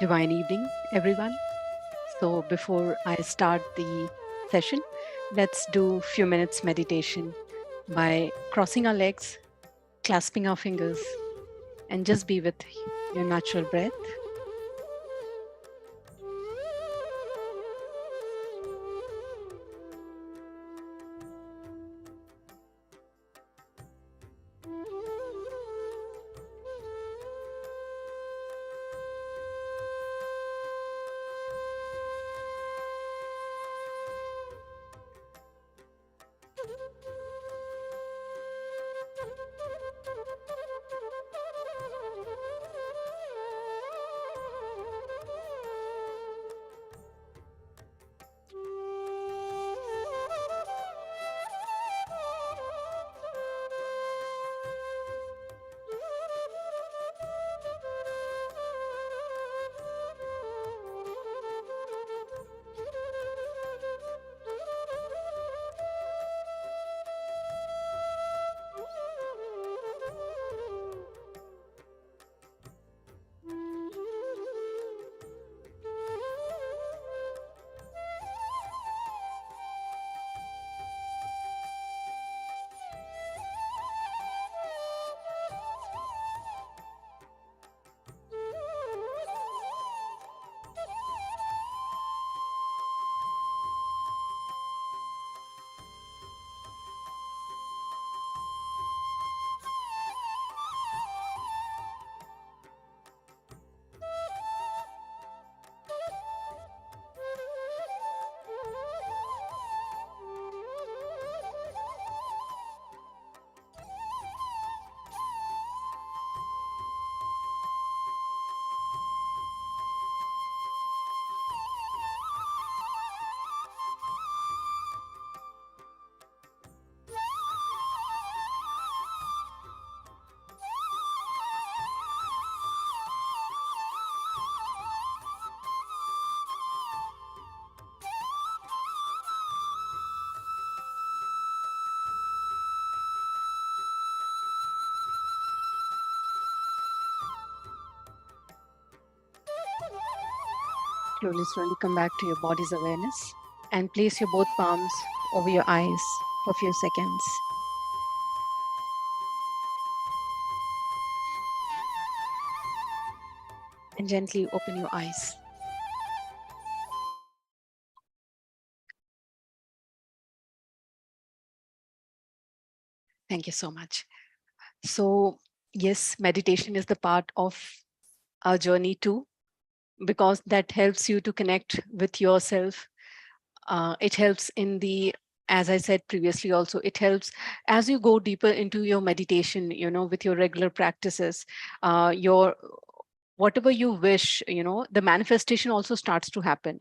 Divine evening, everyone. So before I start the session, let's do few minutes meditation by crossing our legs, clasping our fingers, and just be with your natural breath. Slowly come back to your body's awareness and place your both palms over your eyes for a few seconds and gently open your eyes. Thank you so much. So, yes, meditation is the part of our journey too, because that helps you to connect with yourself. It helps in the, as I said previously also, it helps as you go deeper into your meditation, with your regular practices, your whatever you wish, the manifestation also starts to happen.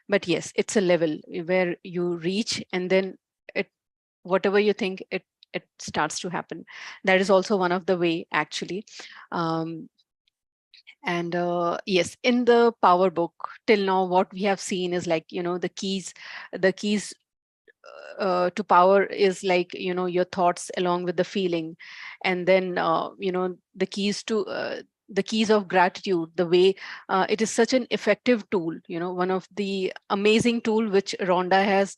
But yes, it's a level where you reach, and then it, whatever you think, it starts to happen. That is also one of the way, actually. um, and yes, in the power book, till now what we have seen is like, the keys to power is like, your thoughts along with the feeling. And then the keys of gratitude, the way it is such an effective tool, one of the amazing tool which Rhonda has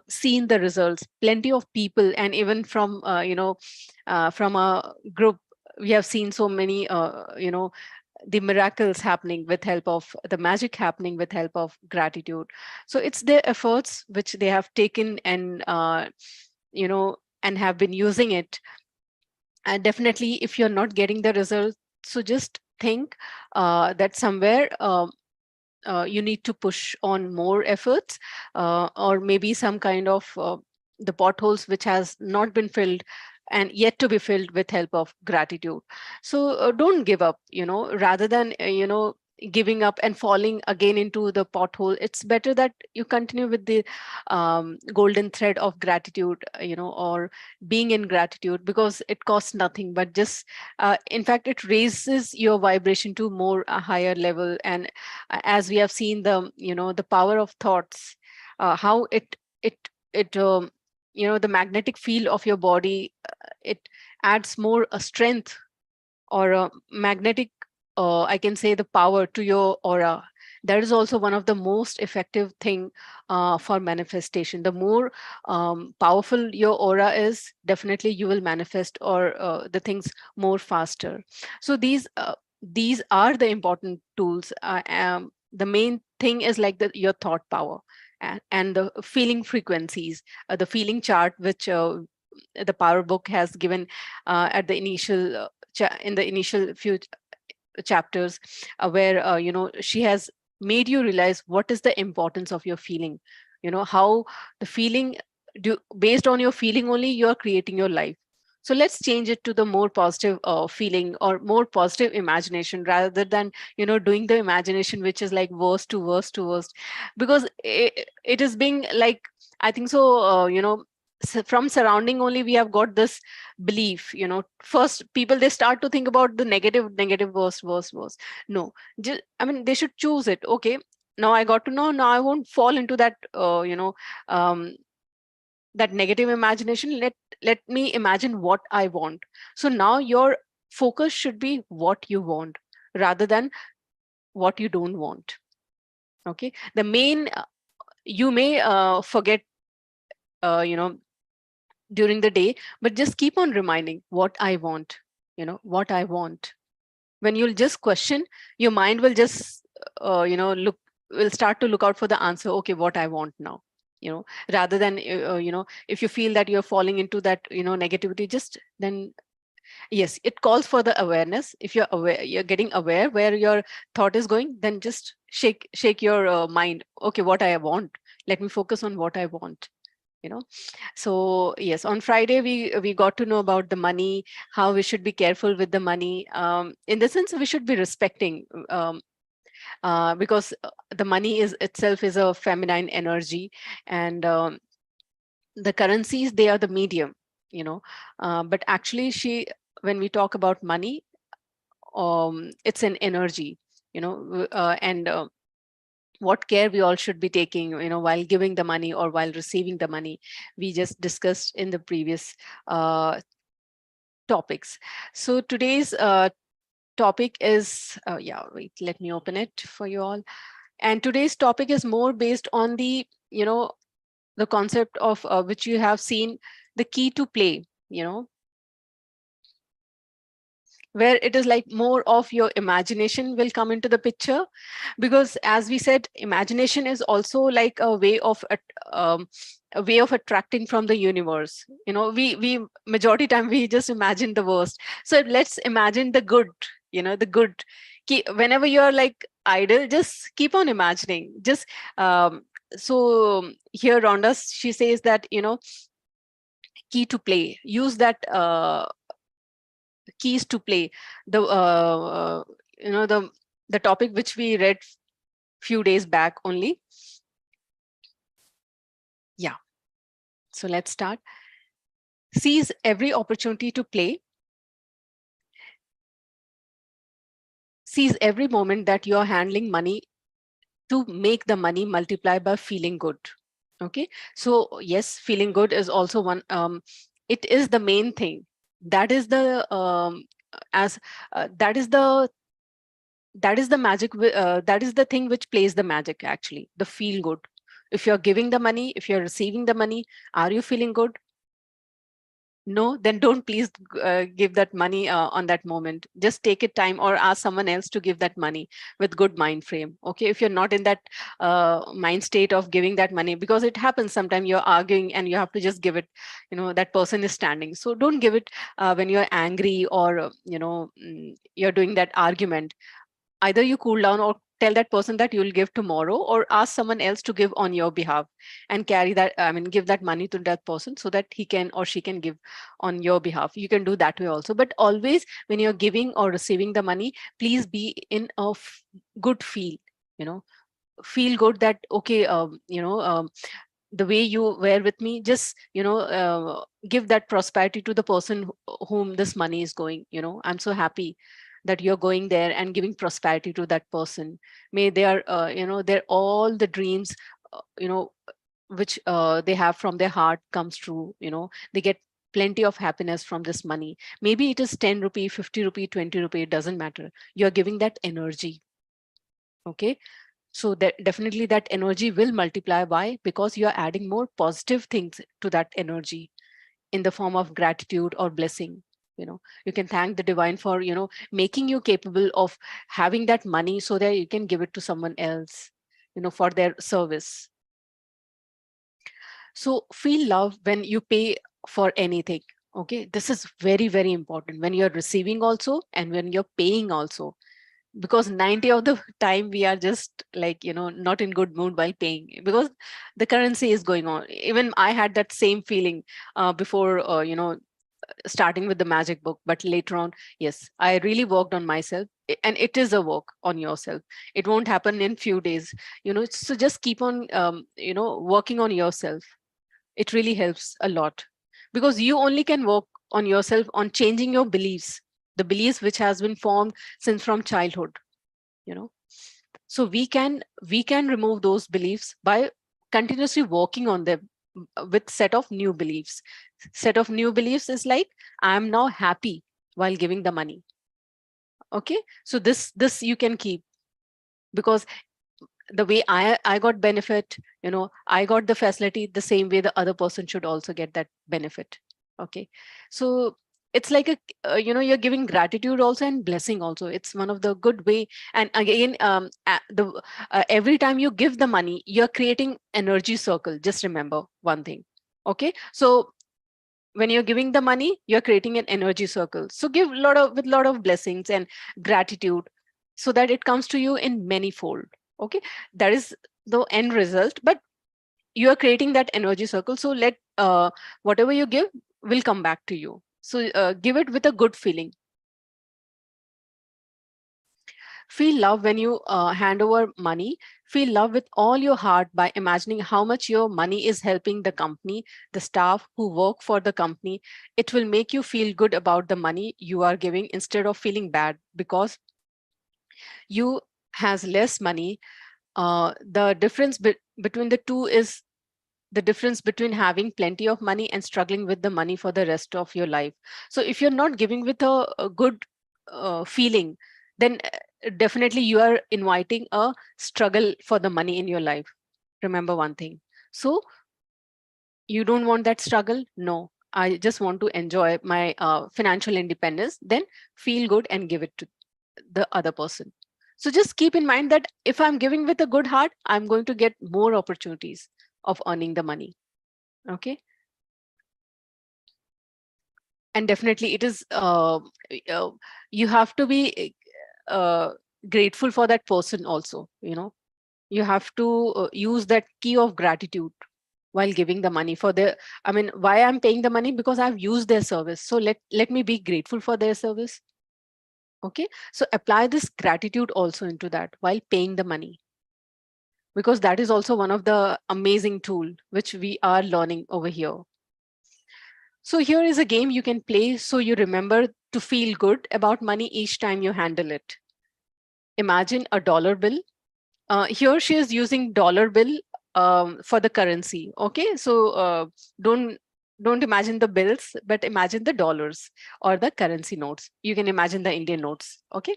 seen the results. Plenty of people, and even from a group, we have seen so many the miracles happening with help of the magic, happening with help of gratitude. So it's their efforts which they have taken, and and have been using it. And definitely, if you're not getting the results, so just think that somewhere you need to push on more efforts, or maybe some kind of the potholes which has not been filled and yet to be filled with help of gratitude. So don't give up, rather than giving up and falling again into the pothole. It's better that you continue with the golden thread of gratitude, or being in gratitude, because it costs nothing but just in fact it raises your vibration to more a higher level. And as we have seen, the power of thoughts, how it the magnetic field of your body, it adds more a strength or a magnetic I can say, the power to your aura. That is also one of the most effective thing for manifestation. The more powerful your aura is, definitely you will manifest or the things more faster. So these are the important tools. The main thing is like your thought power and the feeling frequencies, the feeling chart, which the Power Book has given at the initial in the initial few chapters, where she has made you realize what is the importance of your feeling. How the feeling, based on your feeling only you are creating your life. So let's change it to the more positive feeling or more positive imagination, rather than doing the imagination which is like worst to worst to worst. Because it is being like, I think so, from surrounding only we have got this belief. First people, they start to think about the negative, worst, worst, worst. No, just, I mean, they should choose it. Okay, now I got to know, now I won't fall into that um, that negative imagination. Let me imagine what I want. So now your focus should be what you want, rather than what you don't want. Okay, the main you may forget you know during the day, but just keep on reminding what I want. What I want. When you'll just question, your mind will just look, will start to look out for the answer. Okay, what I want now. Rather than if you feel that you're falling into that negativity, just then, yes, it calls for the awareness. If you're aware, you're getting aware where your thought is going, then just shake your mind. Okay, what I want, let me focus on what I want. you know so yes, on Friday we got to know about the money, how we should be careful with the money, in the sense we should be respecting, because the money is itself is a feminine energy, and the currencies, they are the medium. But actually, when we talk about money, it's an energy. And what care we all should be taking, while giving the money or while receiving the money, we just discussed in the previous topics. So today's topic is, yeah, wait, let me open it for you all. And today's topic is more based on the concept of which you have seen, the key to play, where it is like more of your imagination will come into the picture. Because as we said, imagination is also like um, a way of attracting from the universe. We majority time we just imagine the worst. So let's imagine the good. The good. Whenever you're like idle, just keep on imagining. Just so here Rhonda, she says that key to play, use that keys to play, the the topic which we read few days back only. Yeah, so let's start. Seize every opportunity to play. Seize every moment that you're handling money to make the money multiply by feeling good. Okay, so yes, feeling good is also one, it is the main thing. That is the as that is the magic, that is the thing which plays the magic, actually, the feel good. If you're giving the money, if you're receiving the money, are you feeling good? No, then don't please give that money on that moment. Just take it time or ask someone else to give that money with good mind frame. Okay, if you're not in that mind state of giving that money, because it happens sometimes you're arguing and you have to just give it, that person is standing. So don't give it when you're angry, or you're doing that argument. Either you cool down or tell that person that you'll give tomorrow, or ask someone else to give on your behalf, and carry that, I mean, give that money to that person so that he can or she can give on your behalf. You can do that way also. But always when you're giving or receiving the money, please be in a good feel. you know feel good that, okay, the way you were with me, just give that prosperity to the person whom this money is going. I'm so happy that you're going there and giving prosperity to that person. May their their all the dreams uh, you know which they have from their heart comes true. They get plenty of happiness from this money. Maybe it is 10 rupee, 50 rupee, 20 rupee, it doesn't matter. You're giving that energy. Okay. So that definitely that energy will multiply. Why? Because you're adding more positive things to that energy in the form of gratitude or blessing. You can thank the divine for making you capable of having that money so that you can give it to someone else, for their service. So feel love when you pay for anything. Okay, this is very, very important, when you're receiving also and when you're paying also, because 90 of the time we are just like not in good mood while paying, because the currency is going on. Even I had that same feeling before starting with the magic book, but later on, yes, I really worked on myself. And it is a work on yourself. It won't happen in few days. So just keep on working on yourself. It really helps a lot, because you only can work on yourself on changing your beliefs, the beliefs which has been formed since from childhood. you know so we can remove those beliefs by continuously working on them, with set of new beliefs. Set of new beliefs is like, I am now happy while giving the money. Okay, so this you can keep, because the way I got benefit, I got the facility, the same way the other person should also get that benefit. Okay, so it's like a you're giving gratitude also and blessing also. It's one of the good way. And again, every time you give the money, you're creating energy circle. Just remember one thing. Okay, so when you're giving the money, you're creating an energy circle. So give with lot of blessings and gratitude, so that it comes to you in many fold. Okay, that is the end result, but you are creating that energy circle. So let whatever you give will come back to you. So give it with a good feeling. Feel love when you hand over money. Feel love with all your heart by imagining how much your money is helping the company, the staff who work for the company. It will make you feel good about the money you are giving instead of feeling bad because you has less money. The difference between the two is the difference between having plenty of money and struggling with the money for the rest of your life. So if you're not giving with a good feeling, then definitely you are inviting a struggle for the money in your life. Remember one thing. So you don't want that struggle? No, I just want to enjoy my financial independence. Then feel good and give it to the other person. So just keep in mind that if I'm giving with a good heart, I'm going to get more opportunities of earning the money. Okay. And definitely it is uh, you have to be uh, grateful for that person also. You have to use that key of gratitude while giving the money for their, I mean, why I'm paying the money? Because I've used their service, so let me be grateful for their service. Okay, so apply this gratitude also into that while paying the money, because that is also one of the amazing tool which we are learning over here. So here is a game you can play so you remember to feel good about money each time you handle it. Imagine a dollar bill. Here she is using dollar bill for the currency. Okay, so don't imagine the bills, but imagine the dollars or the currency notes. You can imagine the Indian notes. Okay,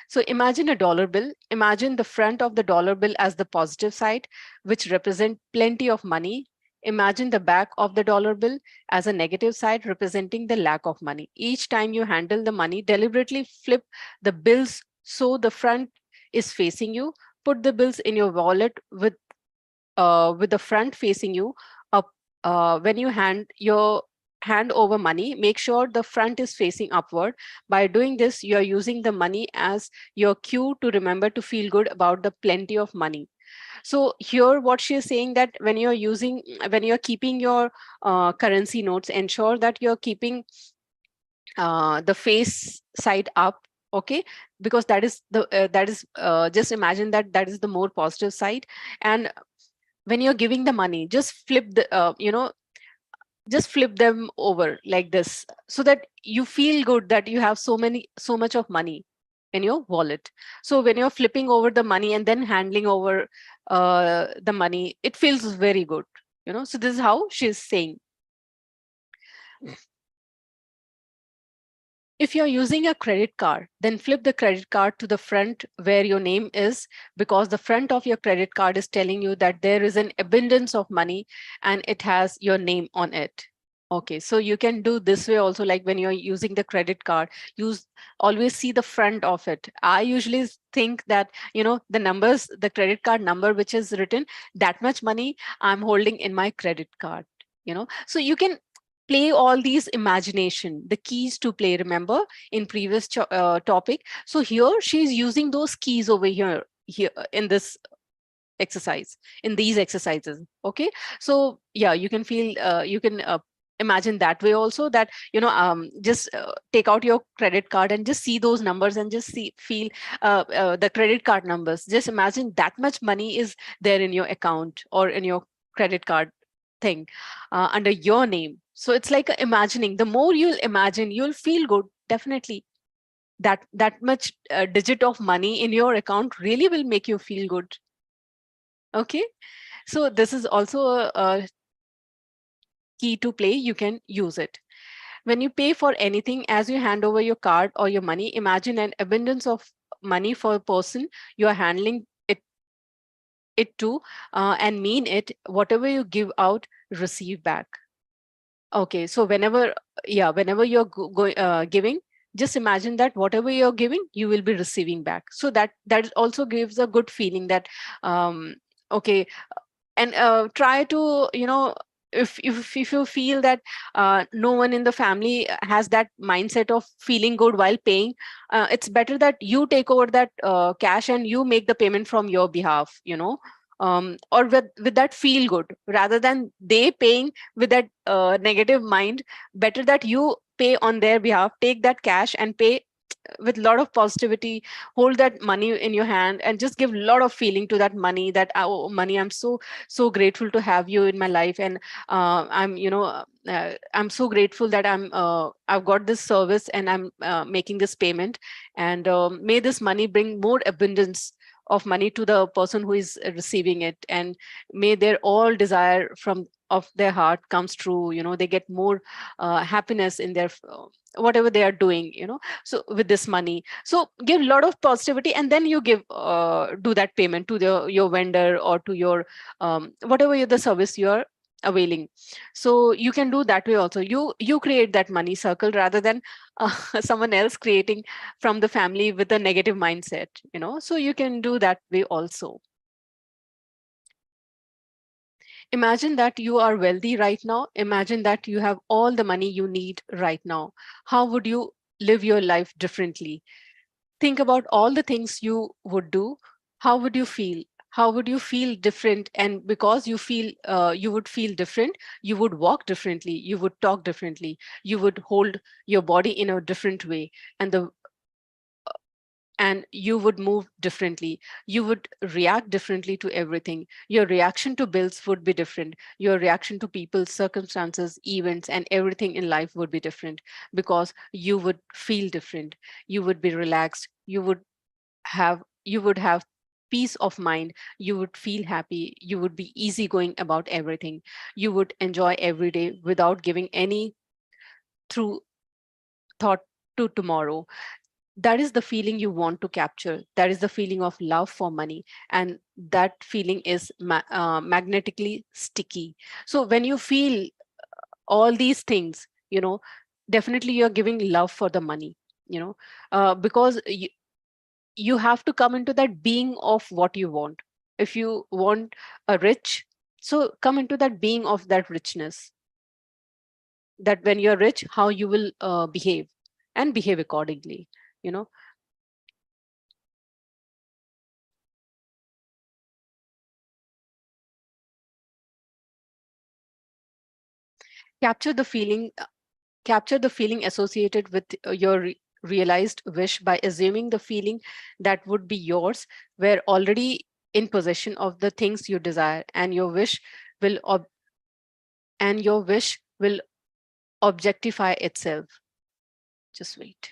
so imagine a dollar bill. Imagine the front of the dollar bill as the positive side, which represent plenty of money. Imagine the back of the dollar bill as a negative side representing the lack of money. Each time you handle the money, deliberately flip the bills so the front is facing you. Put the bills in your wallet with the front facing you up. When you hand over money, make sure the front is facing upward. By doing this, you are using the money as your cue to remember to feel good about the plenty of money. So here what she is saying, that when you're keeping your currency notes, ensure that you're keeping the face side up. Okay, because that is just imagine that that is the more positive side. And when you're giving the money, just flip them over like this, so that you feel good that you have so much of money in your wallet. So when you're flipping over the money and then handling over the money, it feels very good. So this is how she's saying. If you're using a credit card, then flip the credit card to the front where your name is, because the front of your credit card is telling you that there is an abundance of money and it has your name on it. Okay, so you can do this way also, like when you're using the credit card, use always see the front of it. I usually think that, the numbers, the credit card number which is written, that much money I'm holding in my credit card. So you can play all these imagination, the keys to play, remember in previous topic. So here she's using those keys over here in this exercise, in these exercises. Okay, so yeah, you can feel, you can imagine that way also, that just take out your credit card and just see those numbers and just see feel the credit card numbers. Just imagine that much money is there in your account or in your credit card thing, under your name. So it's like imagining. The more you'll imagine, you'll feel good, definitely. That much digit of money in your account really will make you feel good. Okay, so this is also a key to play. You can use it. When you pay for anything, as you hand over your card or your money, imagine an abundance of money for a person you are handling it to, and mean it. Whatever you give out, receive back. Okay, so whenever you're giving, just imagine that whatever you're giving, you will be receiving back. So that also gives a good feeling that, okay, and try to, if you feel that no one in the family has that mindset of feeling good while paying, it's better that you take over that cash and you make the payment from your behalf, or with that feel good, rather than they paying with that negative mind. Better that you pay on their behalf, take that cash and pay with a lot of positivity. Hold that money in your hand and just give a lot of feeling to that money, that, oh, money, I'm so grateful to have you in my life. And I'm so grateful that I've got this service and I'm making this payment. And may this money bring more abundance of money to the person who is receiving it, and may their all desire from of their heart comes true. They get more happiness in their whatever they are doing, so with this money. So give a lot of positivity, and then you do that payment to your vendor, or to your whatever the service you are availing. So you can do that way also. You create that money circle, rather than someone else creating from the family with a negative mindset. So you can do that way also. Imagine that you are wealthy right now. Imagine that you have all the money you need right now. How would you live your life differently? Think about all the things you would do. How would you feel? How would you feel different? And because you would feel different, you would walk differently, you would talk differently, you would hold your body in a different way, and you would move differently. You would react differently to everything. Your reaction to bills would be different. Your reaction to people, circumstances, events, and everything in life would be different, because you would feel different. You would be relaxed. You would have peace of mind. You would feel happy. You would be easygoing about everything. You would enjoy every day without giving any through thought to tomorrow. That is the feeling you want to capture. That is the feeling of love for money, and that feeling is magnetically sticky. So when you feel all these things, definitely you're giving love for the money. Because you have to come into that being of what you want. If you want a rich, so come into that being of that richness, that when you're rich, how you will behave, and behave accordingly. you know capture the feeling capture the feeling associated with your realized wish by assuming the feeling that would be yours were already in possession of the things you desire, and will ob- your wish will objectify itself. Just wait.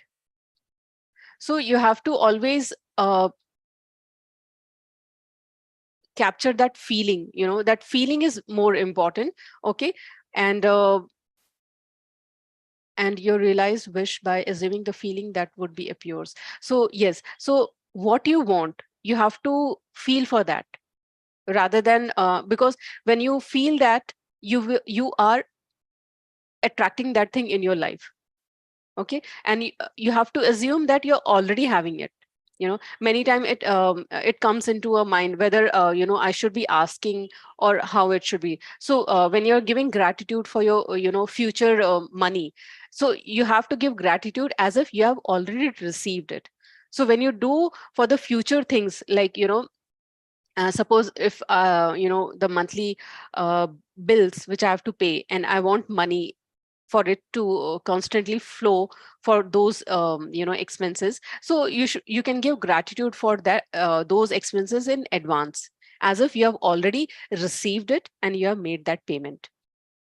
So you have to always capture that feeling. That feeling is more important. Okay, and and your realized wish by assuming the feeling that would be appears. So yes, so what you want, you have to feel for that, rather than because when you feel that, you are attracting that thing in your life. Okay, and you have to assume that you're already having it. Many time it comes into a mind whether I should be asking or how it should be. So when you're giving gratitude for your future money, so you have to give gratitude as if you have already received it. So when you do for the future things, like suppose if the monthly uh, bills which I have to pay, and I want money for it to constantly flow for those expenses. So you can give gratitude for that, those expenses in advance, as if you have already received it and you have made that payment.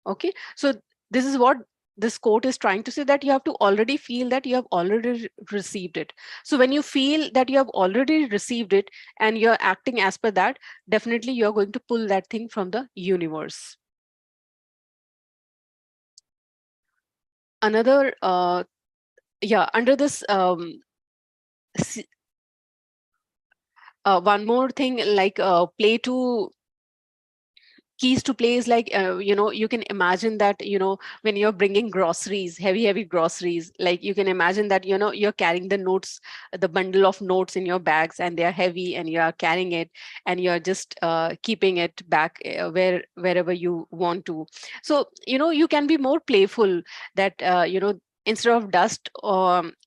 Okay, so this is what this quote is trying to say, that you have to already feel that you have already received it. So when you feel that you have already received it and you're acting as per that, definitely you're going to pull that thing from the universe. Another yeah, under this s- one more thing, like play to keys to play is like you can imagine that when you're bringing groceries, heavy groceries, like you can imagine that you're carrying the notes, the bundle of notes in your bags, and they are heavy, and you are carrying it, and you're just keeping it back wherever you want to. So you can be more playful, that instead of dust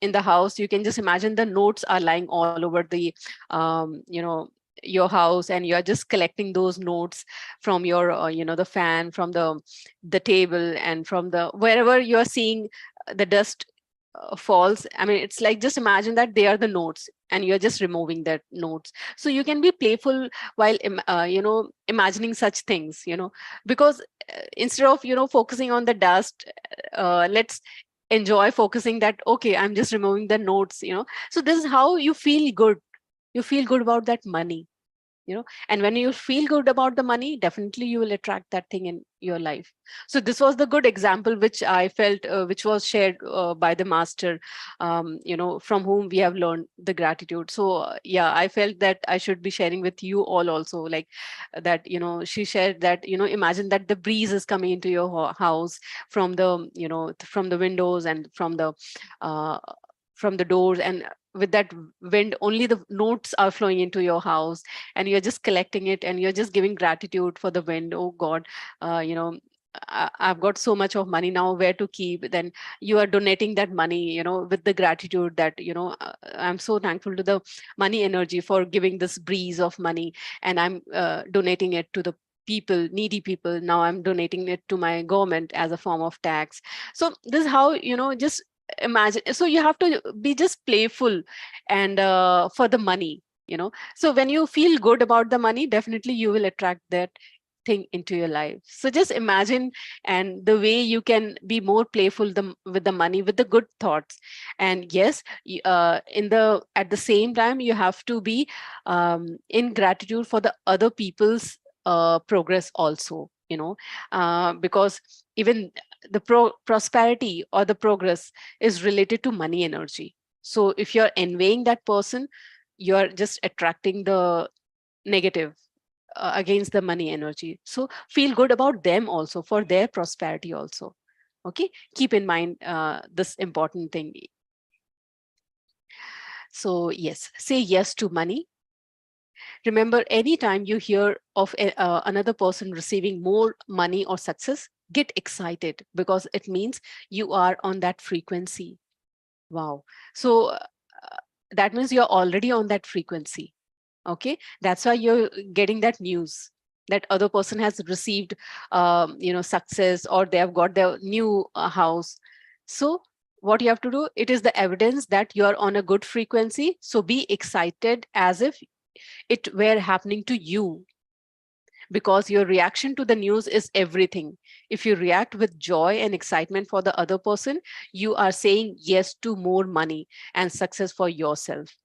in the house, you can just imagine the notes are lying all over the your house, and you're just collecting those notes from your the fan, from the table, and from the wherever you're seeing the dust falls. I mean, it's like, just imagine that they are the notes and you're just removing that notes. So you can be playful while imagining such things, because instead of focusing on the dust, let's enjoy focusing that, okay, I'm just removing the notes. So this is how you feel good. You feel good about that money. And when you feel good about the money, definitely you will attract that thing in your life. So this was the good example which I felt, which was shared by the master, from whom we have learned the gratitude. So yeah, I felt that I should be sharing with you all also, like that she shared that imagine that the breeze is coming into your house from the from the windows, and uh, from the doors, and with that wind, only the notes are flowing into your house, and you're just collecting it, and you're just giving gratitude for the wind. Oh God, I've got so much of money now, where to keep? Then you are donating that money, with the gratitude that I'm so thankful to the money energy for giving this breeze of money, and I'm donating it to the people, needy people. Now I'm donating it to my government as a form of tax. So this is how just imagine. So you have to be just playful, and for the money. So when you feel good about the money, definitely you will attract that thing into your life. So just imagine, and the way you can be more playful with the money, with the good thoughts. And yes, in the at the same time, you have to be in gratitude for the other people's progress also. Because even the prosperity or the progress is related to money energy. So if you're envying that person, you're just attracting the negative against the money energy. So feel good about them also, for their prosperity also. Okay, keep in mind this important thing. So yes, say yes to money. Remember, anytime you hear of another person receiving more money or success, get excited, because it means you are on that frequency. Wow. So that means you're already on that frequency. Okay, that's why you're getting that news, that other person has received success, or they have got their new house. So what you have to do, it is the evidence that you're on a good frequency. So be excited as if it were happening to you, because your reaction to the news is everything. If you react with joy and excitement for the other person, you are saying yes to more money and success for yourself.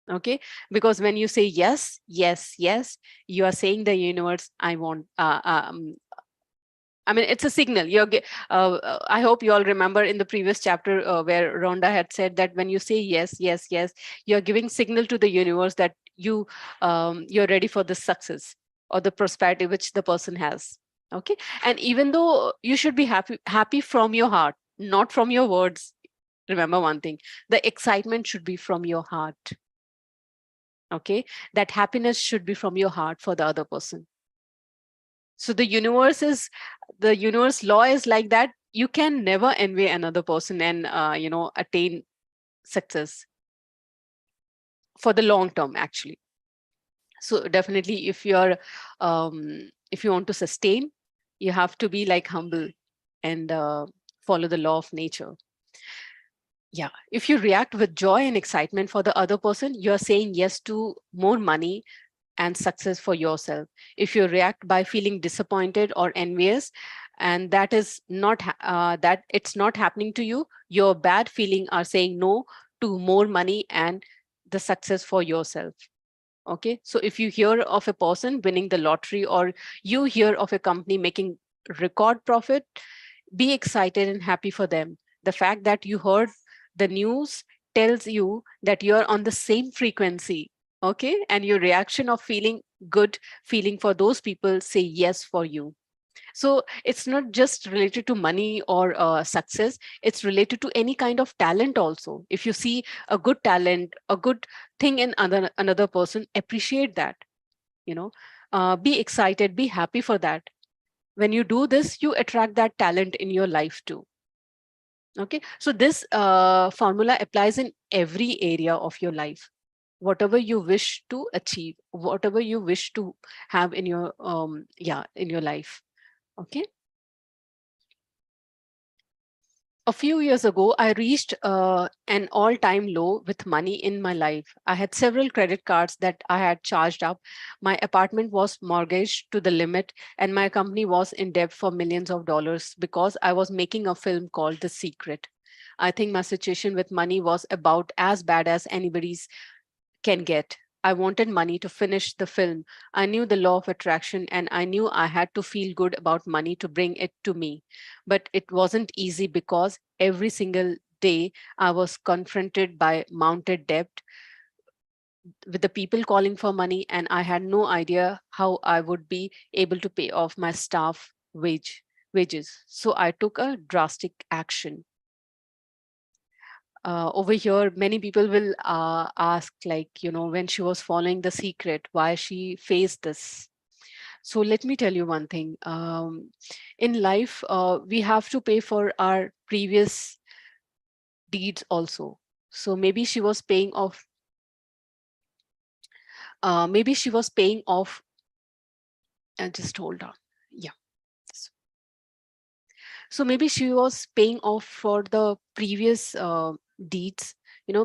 Okay, because when you say yes, yes, yes, you are saying the universe, I want I mean, it's a signal. I hope you all remember in the previous chapter where Rhonda had said that when you say yes, yes, yes, you're giving signal to the universe that you're ready for the success or the prosperity which the person has. Okay, and even though you should be happy from your heart, not from your words. Remember one thing: the excitement should be from your heart. Okay, that happiness should be from your heart for the other person. So the universe law is like that. You can never envy another person and attain success for the long term, actually. So definitely, if you want to sustain, you have to be like humble and follow the law of nature. Yeah, if you react with joy and excitement for the other person, you're saying yes to more money and success for yourself. If you react by feeling disappointed or envious, and that is not that it's not happening to you, your bad feeling are saying no to more money and the success for yourself. Okay, so if you hear of a person winning the lottery, or you hear of a company making record profit, be excited and happy for them. The fact that you heard the news tells you that you're on the same frequency. Okay, and your reaction of feeling good, feeling for those people, say yes for you. So it's not just related to money or success, it's related to any kind of talent also. If you see a good talent, a good thing in another person, appreciate that. you know be excited, be happy for that. When you do this, you attract that talent in your life too. Okay, so this formula applies in every area of your life. Whatever you wish to achieve, whatever you wish to have in your in your life. Okay. A few years ago, I reached an all time low with money in my life. I had several credit cards that I had charged up. My apartment was mortgaged to the limit, and my company was in debt for millions of dollars because I was making a film called The Secret. I think my situation with money was about as bad as anybody's can get. I wanted money to finish the film. I knew the law of attraction, and I knew I had to feel good about money to bring it to me. But it wasn't easy because every single day I was confronted by mounted debt with the people calling for money, and I had no idea how I would be able to pay off my staff wages. So I took a drastic action. Over here, many people will ask, like, when she was following the secret, why she faced this. So let me tell you one thing. In life, we have to pay for our previous deeds also. So maybe she was paying off, and just hold on. Yeah. So maybe she was paying off for the previous deeds,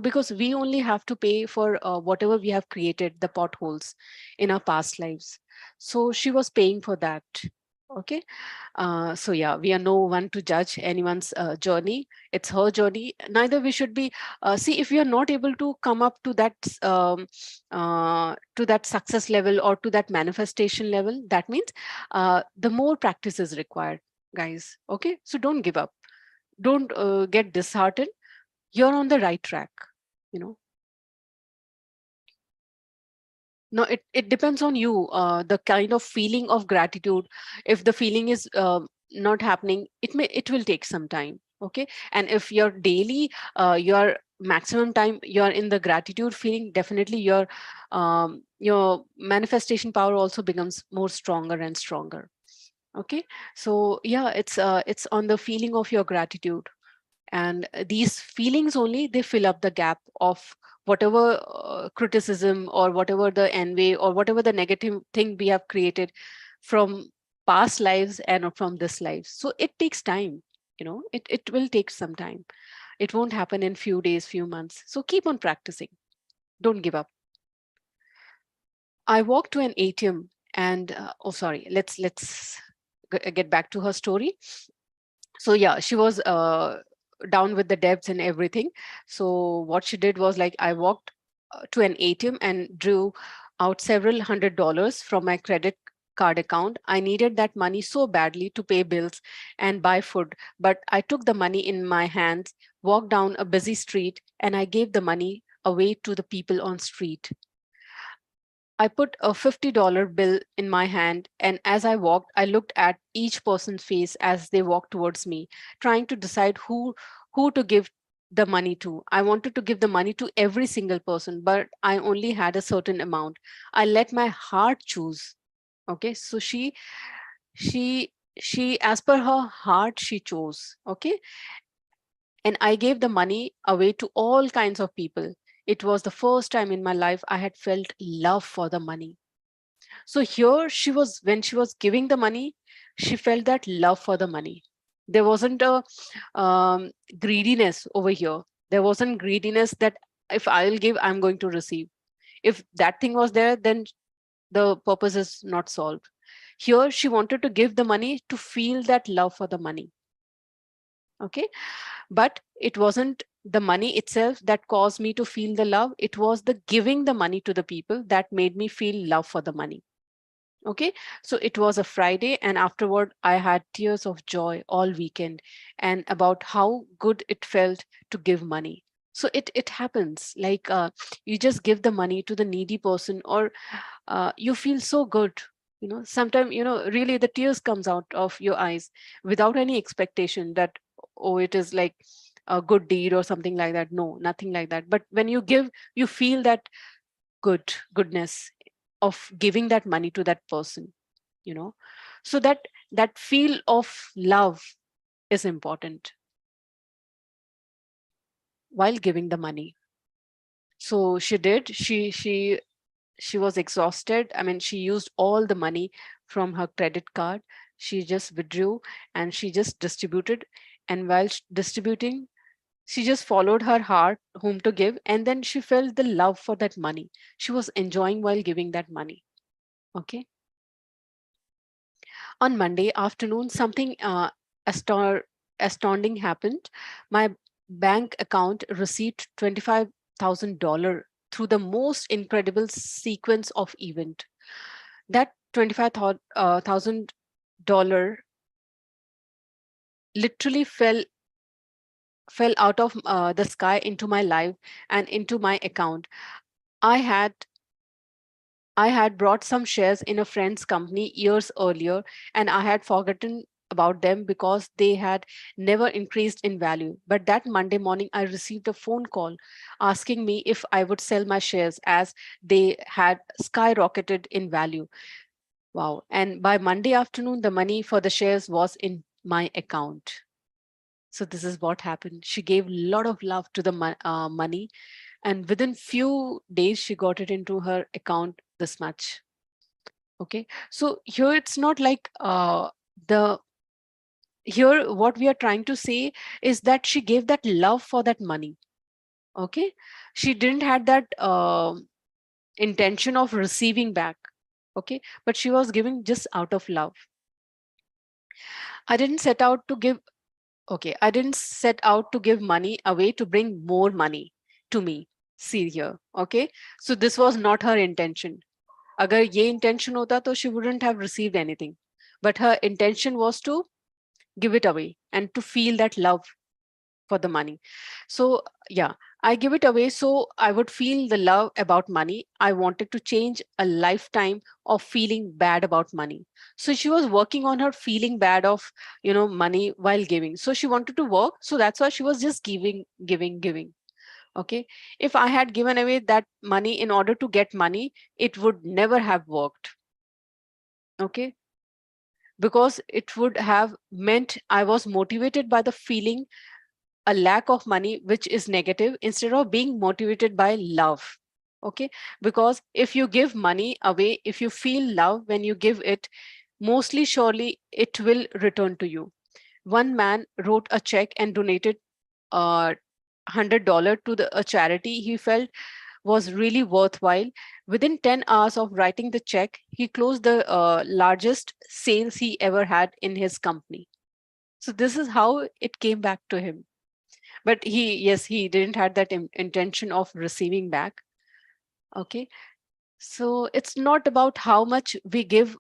because we only have to pay for whatever we have created, the potholes in our past lives. So she was paying for that. Okay. So yeah, we are no one to judge anyone's journey. It's her journey. Neither we should be. See, if we are not able to come up to that success level or to that manifestation level, that means the more practice is required, guys. Okay, so don't give up. Don't get disheartened. You're on the right track. You know. No, it depends on you, the kind of feeling of gratitude. If the feeling is not happening, it will take some time. Okay, and if you're daily, your maximum time you're in the gratitude feeling, definitely your manifestation power also becomes more stronger and stronger. Okay, so yeah, it's on the feeling of your gratitude, and these feelings only, they fill up the gap of whatever criticism or whatever the envy or whatever the negative thing we have created from past lives and from this life. So it takes time. It will take some time. It won't happen in few days, few months. So keep on practicing. Don't give up. I walked to an ATM and oh sorry, let's get back to her story. So yeah, she was down with the debts and everything. So what she did was, like, I walked to an ATM and drew out several $100s from my credit card account. I needed that money so badly to pay bills and buy food, but I took the money in my hands, walked down a busy street, and I gave the money away to the people on street. I put a $50 bill in my hand, and as I walked, I looked at each person's face as they walked towards me, trying to decide who to give the money to. I wanted to give the money to every single person, but I only had a certain amount. I let my heart choose. Okay, so she as per her heart she chose. Okay, and I gave the money away to all kinds of people. It was the first time in my life I had felt love for the money. So here she was, when she was giving the money, she felt that love for the money. There wasn't a greediness over here. There wasn't greediness that if I'll give, I'm going to receive. If that thing was there, then the purpose is not solved. Here she wanted to give the money to feel that love for the money. Okay. But it wasn't the money itself that caused me to feel the love. It was the giving the money to the people that made me feel love for the money. Okay, so it was a Friday, and afterward, I had tears of joy all weekend and about how good it felt to give money. So it happens like you just give the money to the needy person, or you feel so good. Sometimes really the tears comes out of your eyes without any expectation that, oh, it is like a good deed or something like that. No, nothing like that. But when you give, you feel that goodness of giving that money to that person. you know so that feel of love is important while giving the money. So she did, she was exhausted. I mean, she used all the money from her credit card. She just withdrew and she just distributed, and while distributing, she just followed her heart whom to give, and then she felt the love for that money. She was enjoying while giving that money. Okay. On Monday afternoon, something astounding happened. My bank account received $25,000 through the most incredible sequence of event. That $25,000 literally fell out of the sky into my life and into my account. I had I had brought some shares in a friend's company years earlier, and I had forgotten about them because they had never increased in value. But that Monday morning, I received a phone call asking me if I would sell my shares as they had skyrocketed in value. Wow. And by Monday afternoon, the money for the shares was in my account. So this is what happened. She gave a lot of love to the money, and within few days she got it into her account this much. Okay, so here it's not like the here what we are trying to say is that she gave that love for that money. Okay, she didn't had that intention of receiving back. Okay, but she was giving just out of love. I didn't set out to give Okay, I didn't set out to give money away to bring more money to me. See here. Okay, so this was not her intention. अगर ये intention होता तो she wouldn't have received anything. But her intention was to give it away and to feel that love for the money. So yeah, I give it away so I would feel the love about money. I wanted to change a lifetime of feeling bad about money. So she was working on her feeling bad of money while giving. So she wanted to work. So that's why she was just giving, giving, giving. Okay. If I had given away that money in order to get money, it would never have worked. Okay, because it would have meant I was motivated by the feeling a lack of money, which is negative, instead of being motivated by love. Okay, because if you give money away, if you feel love when you give it, mostly surely it will return to you. One man wrote a check and donated $100 to a charity he felt was really worthwhile. Within 10 hours of writing the check, he closed the largest sales he ever had in his company. So this is how it came back to him. But yes, he didn't had that intention of receiving back. Okay. So it's not about how much we give,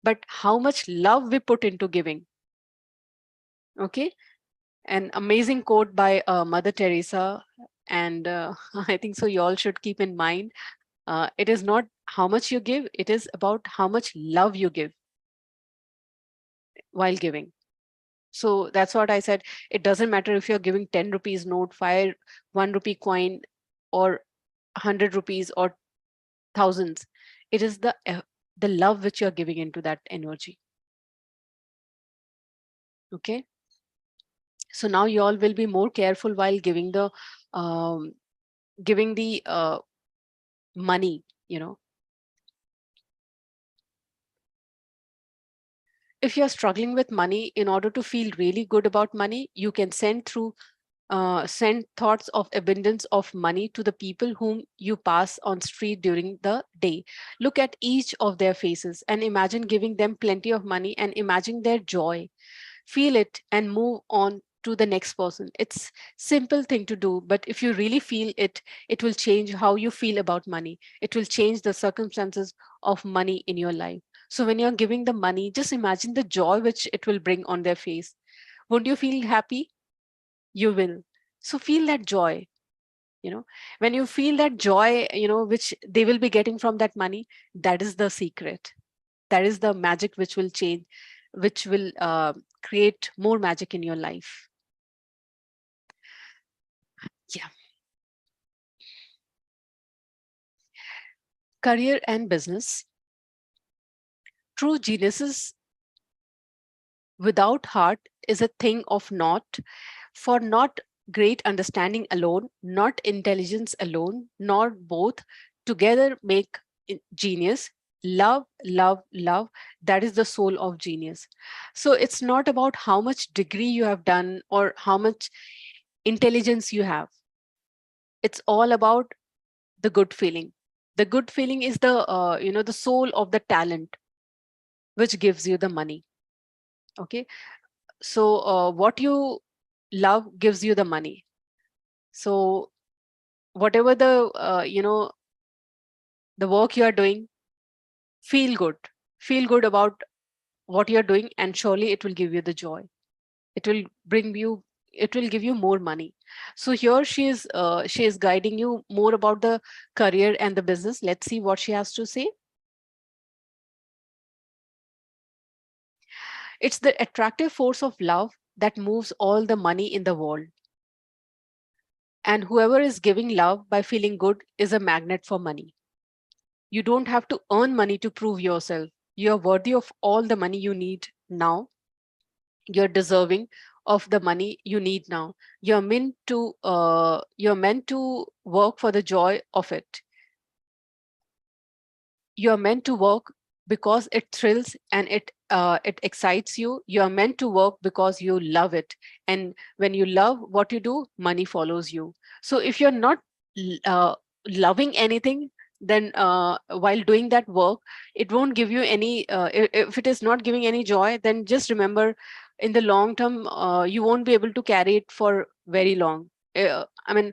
but how much love we put into giving. Okay. An amazing quote by Mother Teresa. And I think so, you all should keep in mind, it is not how much you give, it is about how much love you give while giving. So that's what I said. It doesn't matter if you're giving 10 rupees note, 1 rupee coin, or 100 rupees or thousands. It is the love which you're giving into that energy. Okay. So now you all will be more careful while um, giving the money, you know. If you're struggling with money, in order to feel really good about money, you can send thoughts of abundance of money to the people whom you pass on street during the day. Look at each of their faces and imagine giving them plenty of money and imagine their joy. Feel it and move on to the next person. It's simple thing to do, but if you really feel it, it will change how you feel about money. It will change the circumstances of money in your life. So when you're giving the money, just imagine the joy which it will bring on their face. Won't you feel happy? You will. So feel that joy. you know when you feel that joy, which they will be getting from that money, that is the secret. That is the magic which will change, which will create more magic in your life. Yeah. Career and business. True geniuses without heart is a thing of naught, for not great understanding alone, not intelligence alone, nor both together make genius. Love, love, love. That is the soul of genius. So it's not about how much degree you have done or how much intelligence you have. It's all about the good feeling. The good feeling is the soul of the talent which gives you the money. Okay. So what you love gives you the money. So whatever the work you are doing, feel good. Feel good about what you're doing, and surely it will give you the joy. It will bring you, it will give you more money. So here she is guiding you more about the career and the business. Let's see what she has to say. It's the attractive force of love that moves all the money in the world. And whoever is giving love by feeling good is a magnet for money. You don't have to earn money to prove yourself. You're worthy of all the money you need now. You're deserving of the money you need now. You're meant to work for the joy of it. You're meant to work because it thrills and it excites you. You're meant to work because you love it. And when you love what you do, money follows you. So if you're not loving anything, then while doing that work, it won't give you any if it is not giving any joy, then just remember, in the long term, you won't be able to carry it for very long. I mean,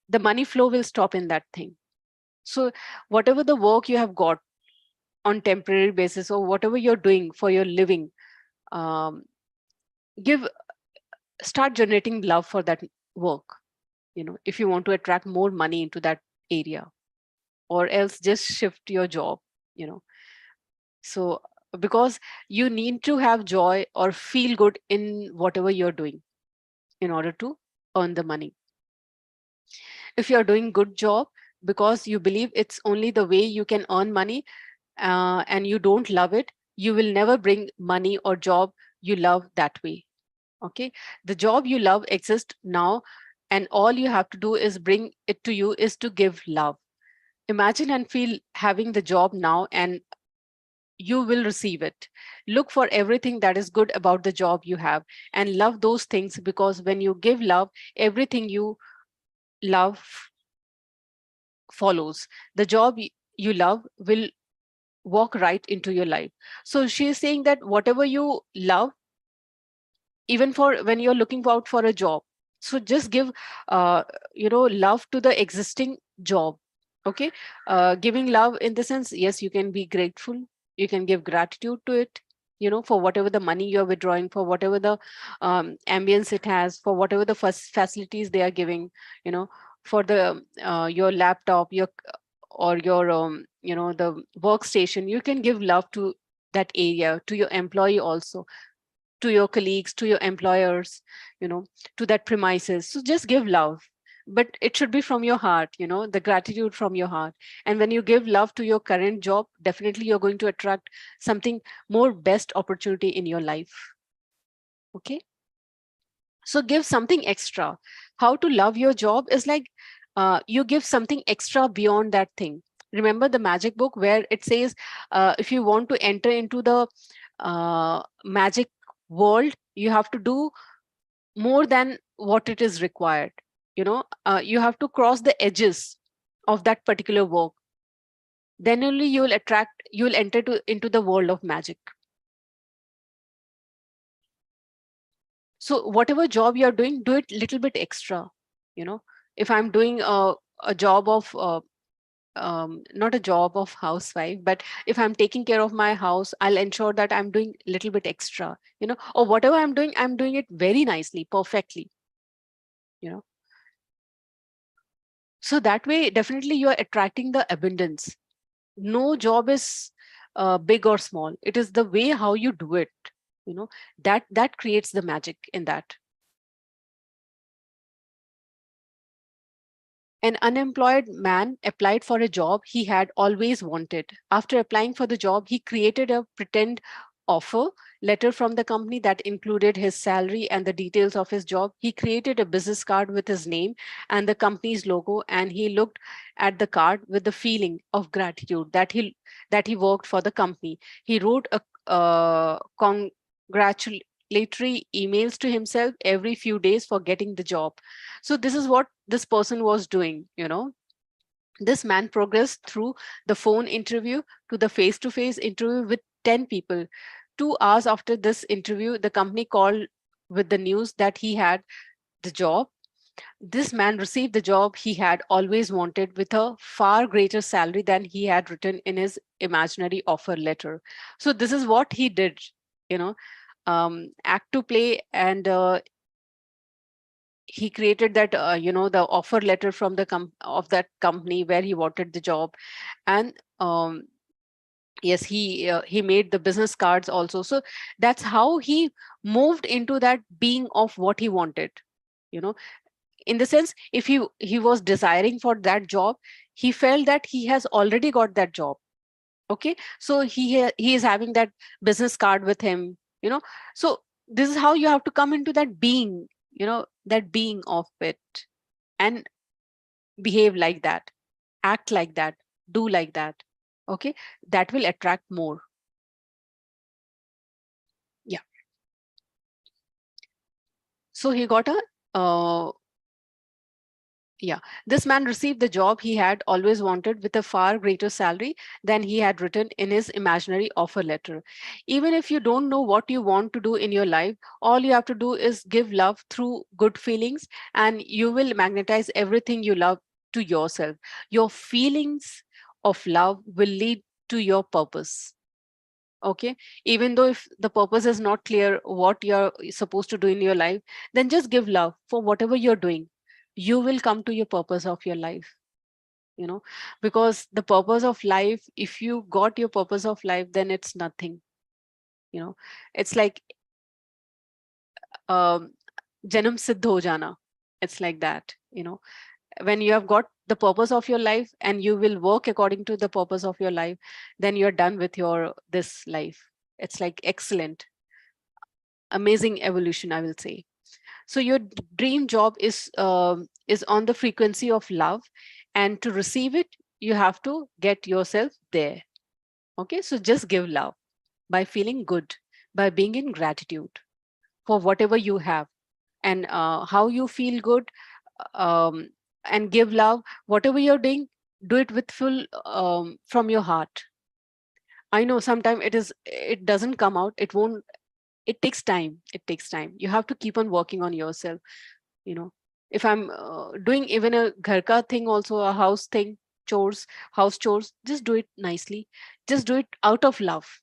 the money flow will stop in that thing. So whatever the work you have got on temporary basis, or whatever you're doing for your living, um, give start generating love for that work, if you want to attract more money into that area, or else just shift your job. you know so because you need to have joy or feel good in whatever you're doing in order to earn the money. If you're doing good job because you believe it's only the way you can earn money, and you don't love it, you will never bring money or job you love that way. Okay. The job you love exists now, and all you have to do is bring it to you is to give love. Imagine and feel having the job now, and you will receive it. Look for everything that is good about the job you have and love those things, because when you give love, everything you love follows. The job you love will walk right into your life. So she is saying that whatever you love, even for when you're looking out for a job, so just give love to the existing job. Okay. Giving love in the sense, yes, you can be grateful, You can give gratitude to it, for whatever the money you're withdrawing, for whatever the ambience it has, for whatever the facilities they are giving, you know for the your laptop, your or your the workstation. You can give love to that area, to your employee also, to your colleagues, to your employers, you know to that premises. So just give love, but it should be from your heart, the gratitude from your heart. And when you give love to your current job, definitely you're going to attract something more best opportunity in your life. Okay, so give something extra. How to love your job is like, you give something extra beyond that thing. Remember the magic book where it says, if you want to enter into the magic world, you have to do more than what it is required. You have to cross the edges of that particular work. Then only you'll enter into the world of magic. So whatever job you're doing, do it little bit extra. you know if I'm doing a job of not a job of housewife, but if I'm taking care of my house, I'll ensure that I'm doing little bit extra, or whatever I'm doing it very nicely, perfectly. you know so that way definitely you are attracting the abundance. No job is big or small. It is the way how you do it, that creates the magic in that. An unemployed man applied for a job he had always wanted. After applying for the job, he created a pretend offer letter from the company that included his salary and the details of his job. He created a business card with his name and the company's logo, and he looked at the card with the feeling of gratitude that he worked for the company. He wrote a congratulatory emails to himself every few days for getting the job. So this is what this person was doing. This man progressed through the phone interview to the face-to-face interview with 10 people. 2 hours after this interview, the company called with the news that he had the job. This man received the job he had always wanted with a far greater salary than he had written in his imaginary offer letter. So this is what he did, you know, act to play, and he created that, the offer letter from the of that company where he wanted the job. And yes, he made the business cards also. So that's how he moved into that being of what he wanted. you know in the sense, if he was desiring for that job, he felt that he has already got that job. Okay, so he is having that business card with him. So this is how you have to come into that being, that being of it, and behave like that, act like that, do like that. Okay, that will attract more. Yeah. So he got a yeah, this man received the job he had always wanted with a far greater salary than he had written in his imaginary offer letter. Even if you don't know what you want to do in your life, all you have to do is give love through good feelings, and you will magnetize everything you love to yourself. Your feelings of love will lead to your purpose. Okay, even though if the purpose is not clear what you're supposed to do in your life, then just give love for whatever you're doing. You will come to your purpose of your life. Because the purpose of life, if you got your purpose of life, then it's nothing. It's like um janam siddh ho jana. It's like that. When you have got the purpose of your life and you will work according to the purpose of your life, then you're done with your this life. It's like excellent, amazing evolution, I will say. So your dream job is on the frequency of love, and to receive it, you have to get yourself there. Okay, so just give love by feeling good, by being in gratitude for whatever you have, and how you feel good, um, and give love. Whatever you're doing, do it with full, from your heart. I know sometimes it doesn't come out, it won't. It takes time. You have to keep on working on yourself. you know if I'm doing even a ghar ka thing, also a house thing, chores, house chores, just do it nicely. Just do it out of love.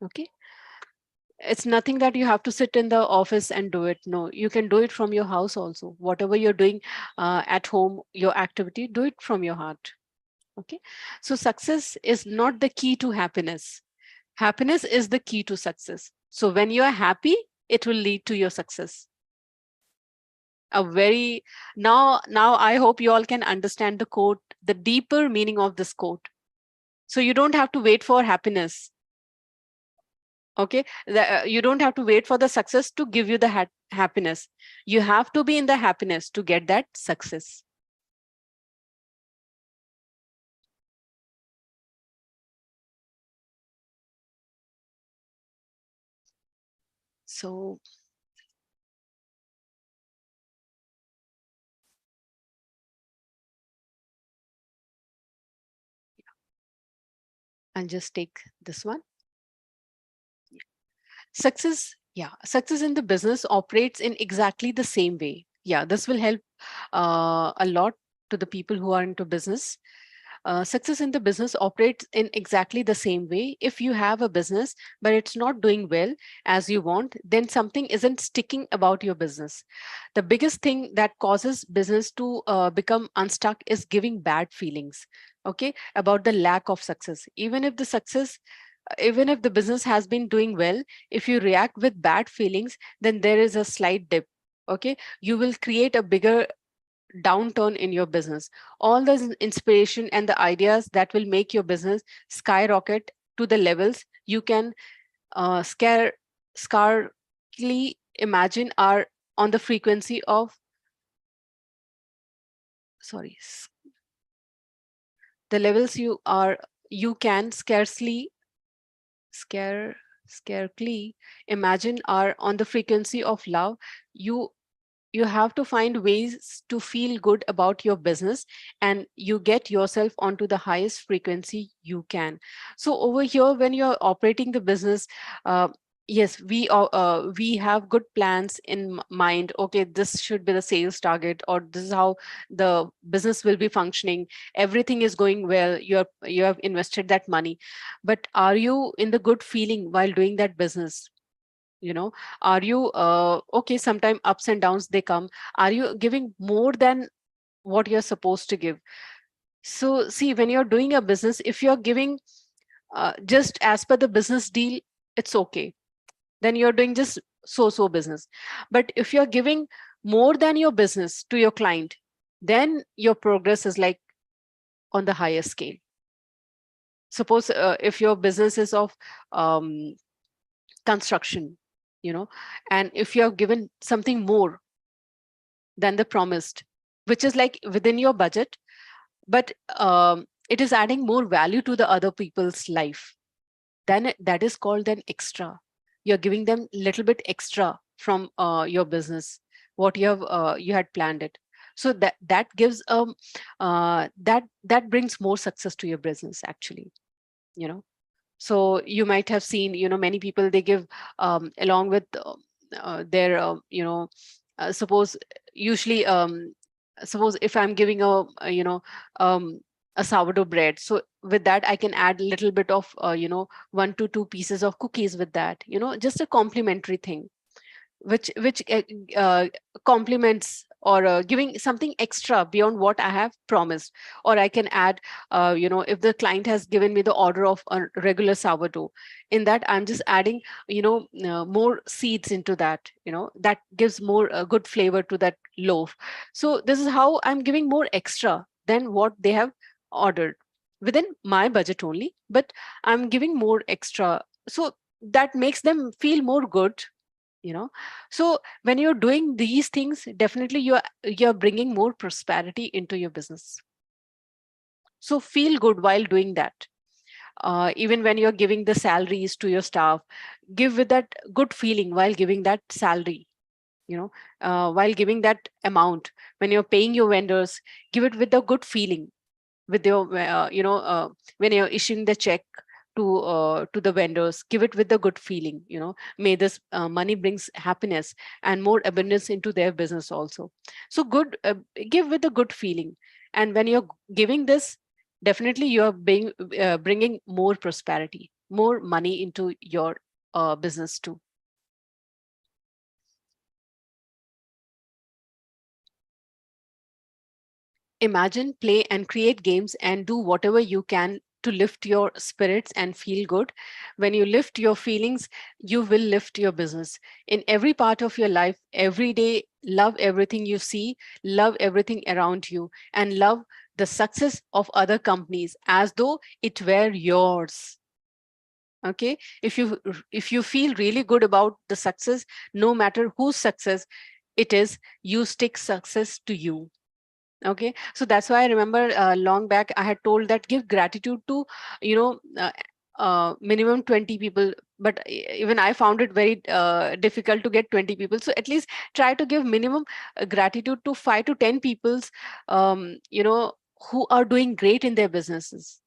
Okay. It's nothing that you have to sit in the office and do it. No, you can do it from your house also. Whatever you're doing at home, your activity, do it from your heart. Okay. So success is not the key to happiness. Happiness is the key to success. So when you are happy, it will lead to your success. A very now I hope you all can understand the quote, the deeper meaning of this quote. So you don't have to wait for happiness. Okay, you don't have to wait for the success to give you the happiness. You have to be in the happiness to get that success. So I'll just take this one. Success, yeah, success in the business operates in exactly the same way. Yeah, this will help a lot to the people who are into business. Success in the business operates in exactly the same way. If you have a business, but it's not doing well as you want, then something isn't sticking about your business. The biggest thing that causes business to become unstuck is giving bad feelings, okay, about the lack of success. Even if the business has been doing well, if you react with bad feelings, then there is a slight dip. Okay, you will create a bigger downturn in your business. All the inspiration and the ideas that will make your business skyrocket to the levels you can scarcely imagine are on the frequency of, sorry, the levels you can scare scarcely imagine are on the frequency of love. You you have to find ways to feel good about your business, and you get yourself onto the highest frequency you can. So over here, when you're operating the business, uh, yes, we have good plans in mind. Okay, this should be the sales target, or this is how the business will be functioning. Everything is going well. You have invested that money, but are you in the good feeling while doing that business? you know are you okay, sometimes ups and downs they come. Are you giving more than what you're supposed to give? So see, when you're doing a business, if you're giving just as per the business deal, it's okay, then you're doing just so business. But if you're giving more than your business to your client, then your progress is like on the higher scale. Suppose if your business is of um, construction, you know and if you have given something more than the promised, which is like within your budget, but it is adding more value to the other people's life, then that is called an extra. You're giving them little bit extra from your business, what you had planned it. So that gives that brings more success to your business actually. you know so you might have seen, many people, they give along with their suppose usually suppose if I'm giving um, a sourdough bread, so with that I can add a little bit of 1 to 2 pieces of cookies with that, just a complimentary thing, which complements or giving something extra beyond what I have promised. Or I can add, if the client has given me the order of a regular sourdough, in that I'm just adding, more seeds into that, that gives more good flavor to that loaf. So this is how I'm giving more extra than what they have ordered within my budget only, but I'm giving more extra. So that makes them feel more good. So when you're doing these things, definitely you're bringing more prosperity into your business. So feel good while doing that. Even when you're giving the salaries to your staff, give with that good feeling while giving that salary. While giving that amount, when you're paying your vendors, give it with a good feeling. With your when you're issuing the check to the vendors, give it with the good feeling. May this money brings happiness and more abundance into their business also. So good, give with a good feeling. And when you're giving this, definitely you are bringing more prosperity, more money into your business too. Imagine, play, and create games and do whatever you can to lift your spirits and feel good. When you lift your feelings, you will lift your business. In every part of your life, every day, love everything you see, love everything around you, and love the success of other companies as though it were yours. Okay, if you feel really good about the success, no matter whose success it is, you stick success to you. Okay, so that's why I remember long back I had told that give gratitude to, you know, minimum 20 people, but even I found it very difficult to get 20 people. So at least try to give minimum gratitude to 5 to 10 people's, you know, who are doing great in their businesses.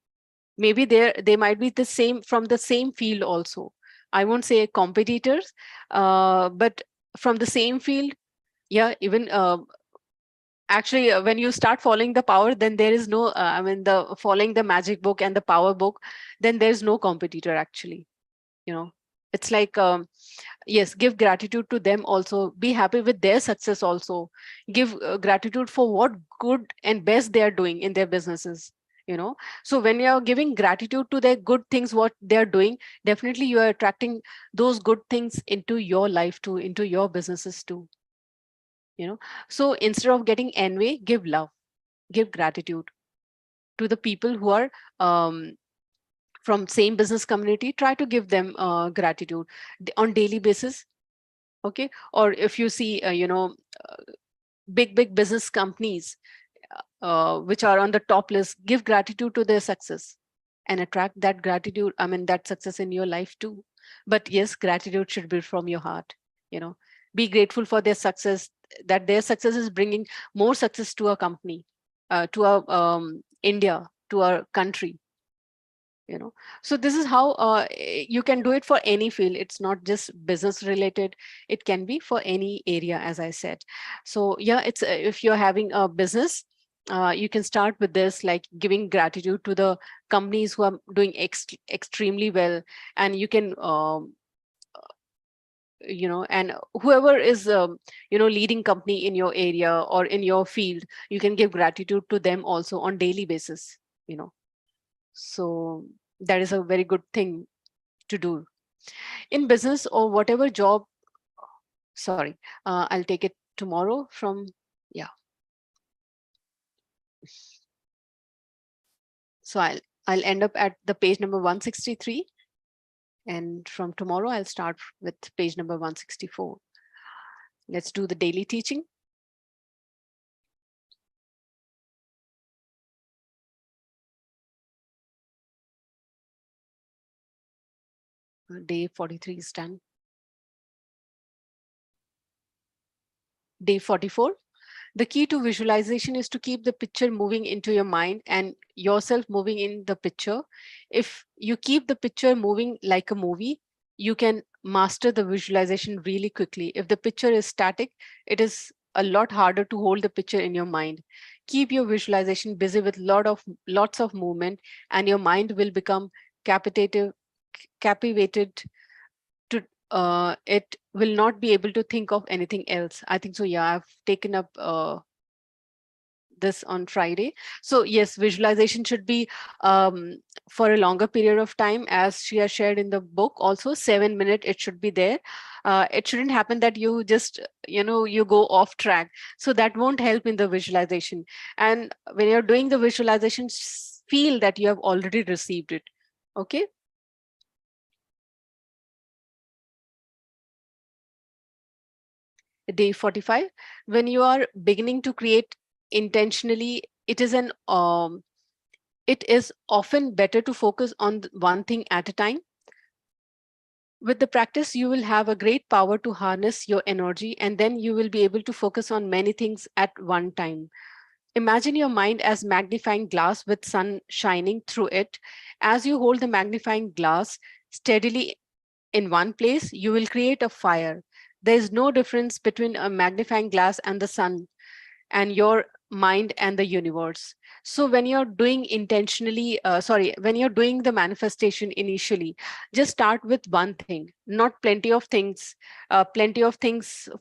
Maybe they might be the same, from the same field also. I won't say competitors, but from the same field. Yeah, even actually when you start following the power, then there is no I mean, the following the magic book and the power book, then there's no competitor actually, you know. It's like, yes, give gratitude to them also, be happy with their success also, give gratitude for what good and best they are doing in their businesses, you know. So when you're giving gratitude to their good things what they're doing, definitely you are attracting those good things into your life too, into your businesses too, you know. So instead of getting envy, give love, give gratitude to the people who are from same business community. Try to give them gratitude on daily basis. Okay, or if you see you know, big business companies which are on the top list, give gratitude to their success and attract that gratitude, I mean that success in your life too. But yes, gratitude should be from your heart, you know. Be grateful for their success, that their success is bringing more success to our company, to our India, to our country, you know. So this is how you can do it for any field. It's not just business related, it can be for any area, as I said. So yeah, it's if you're having a business, you can start with this, like giving gratitude to the companies who are doing extremely well. And you can you know, and whoever is you know, leading company in your area or in your field, you can give gratitude to them also on daily basis, you know. So that is a very good thing to do in business or whatever job. Sorry, I'll take it tomorrow from, yeah. So I'll end up at the page number 163, and from tomorrow I'll start with page number 164. Let's do the daily teaching. Day 43 is done. Day 44. The key to visualization is to keep the picture moving into your mind and yourself moving in the picture. If you keep the picture moving like a movie, you can master the visualization really quickly. If the picture is static, it is a lot harder to hold the picture in your mind. Keep your visualization busy with lots of movement, and your mind will become capitative, captivated to it will not be able to think of anything else. I think so. Yeah, I've taken up this on Friday. So yes, visualization should be for a longer period of time, as she has shared in the book. Also, 7 minute it should be there. It shouldn't happen that you just, you know, you go off track. So that won't help in the visualization. And when you're doing the visualization, feel that you have already received it. Okay. Day 45. When you are beginning to create intentionally, it is often better to focus on one thing at a time. With the practice, you will have a great power to harness your energy, and then you will be able to focus on many things at one time. Imagine your mind as magnifying glass with sun shining through it. As you hold the magnifying glass steadily in one place, you will create a fire. There is no difference between a magnifying glass and the sun, and your mind and the universe. So when you're doing intentionally, when you're doing the manifestation initially, just start with one thing, not plenty of things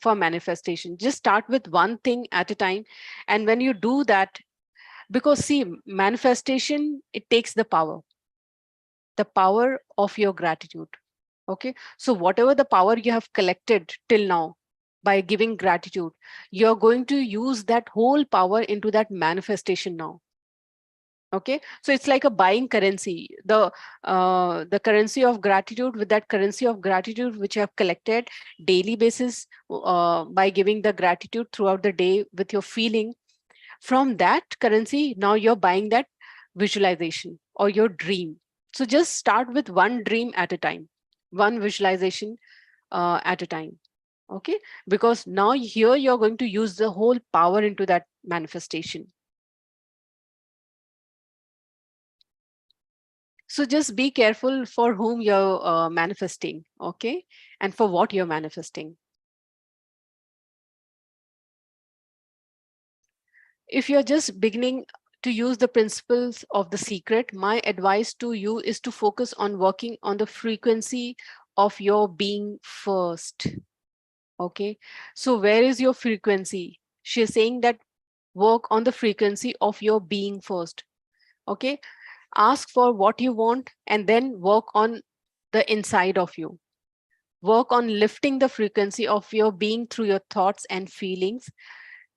for manifestation. Just start with one thing at a time. And when you do that, because see, manifestation, it takes the power of your gratitude. Okay. So whatever the power you have collected till now by giving gratitude, you're going to use that whole power into that manifestation now. Okay. So it's like a buying currency, the currency of gratitude. With that currency of gratitude which you have collected daily basis, by giving the gratitude throughout the day with your feeling, from that currency, now you're buying that visualization or your dream. So just start with one dream at a time, one visualization at a time. Okay. Because now here you're going to use the whole power into that manifestation. So just be careful for whom you're manifesting. Okay. And for what you're manifesting. If you're just beginning to use the principles of the secret, my advice to you is to focus on working on the frequency of your being first. Okay. So where is your frequency? She's saying that work on the frequency of your being first. Okay. Ask for what you want and then work on the inside of you. Work on lifting the frequency of your being through your thoughts and feelings.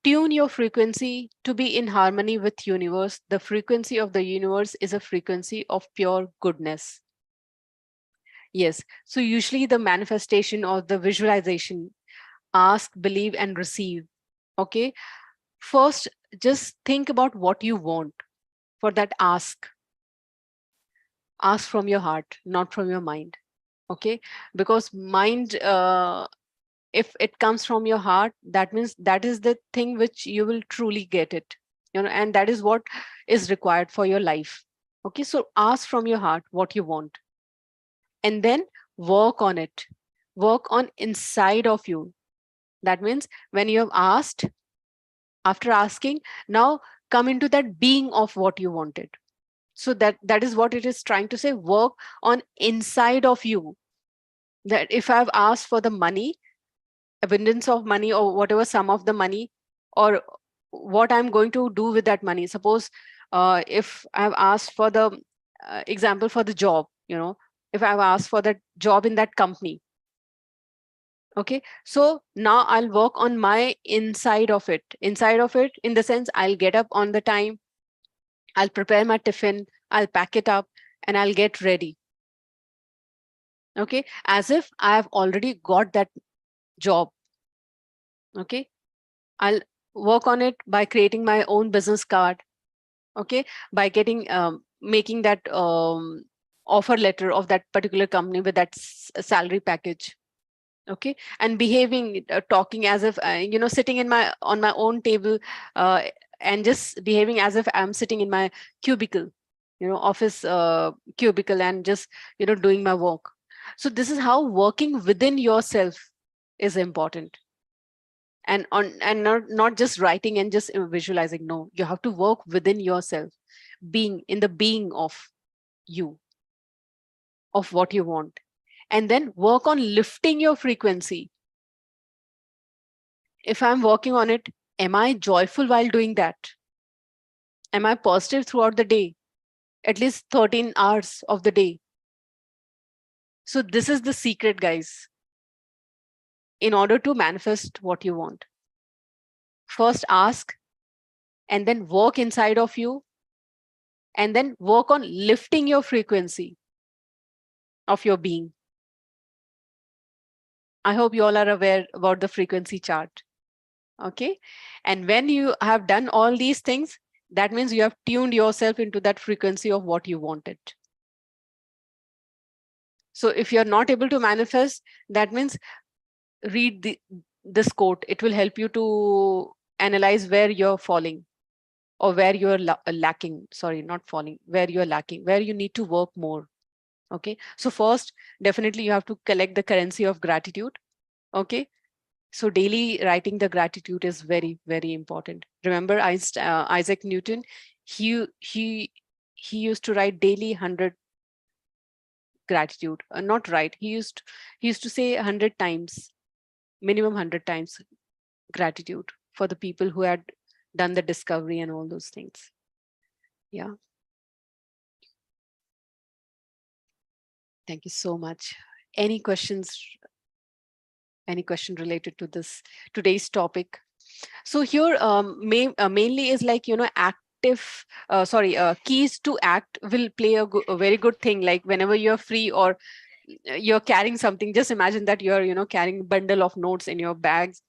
Tune your frequency to be in harmony with universe. The frequency of the universe is a frequency of pure goodness. Yes. So usually the manifestation or the visualization, ask, believe, and receive. Okay. First, just think about what you want. For that, ask. Ask from your heart, not from your mind. Okay. Because mind, if it comes from your heart, that means that is the thing which you will truly get it, and that is what is required for your life. Okay. So ask from your heart what you want and then work on it. Work on inside of you. That means when you have asked, after asking, now come into that being of what you wanted. So that is what it is trying to say. Work on inside of you. That if I've asked for the money, abundance of money, or whatever sum of the money, or what I'm going to do with that money. Suppose if I've asked for the example for the job, if I've asked for that job in that company. Okay. So now I'll work on my inside of it. Inside of it, in the sense, I'll get up on the time, I'll prepare my tiffin, I'll pack it up, and I'll get ready. Okay. As if I've already got that job. Okay. I'll work on it by creating my own business card. Okay. By getting, making that offer letter of that particular company with that salary package. Okay. And behaving, talking as if, sitting on my own table, and just behaving as if I'm sitting in my cubicle, office cubicle, and just, doing my work. So this is how working within yourself is important. And not just writing and just visualizing. No, you have to work within yourself, being in the being of you, of what you want, and then work on lifting your frequency. If I'm working on it, am I joyful while doing that? Am I positive throughout the day, at least 13 hours of the day? So this is the secret, guys, in order to manifest what you want. First ask, and then work inside of you, and then work on lifting your frequency of your being. I hope you all are aware about the frequency chart. Okay. And when you have done all these things, that means you have tuned yourself into that frequency of what you wanted. So if you're not able to manifest, that means read this quote. It will help you to analyze where you're falling, or where you're lacking. Sorry, not falling, where you're lacking, where you need to work more. Okay. So first, definitely you have to collect the currency of gratitude. Okay. So daily writing the gratitude is very, very important. Remember Isaac Newton, he used to write daily 100 gratitude. Not right. He used to say 100 times, minimum 100 times gratitude for the people who had done the discovery and all those things. Yeah. Thank you so much. Any questions? Any question related to this today's topic? So here mainly is like, active, keys to act will play a very good thing. Like whenever you're free or you're carrying something, just imagine that you're carrying a bundle of notes in your bags.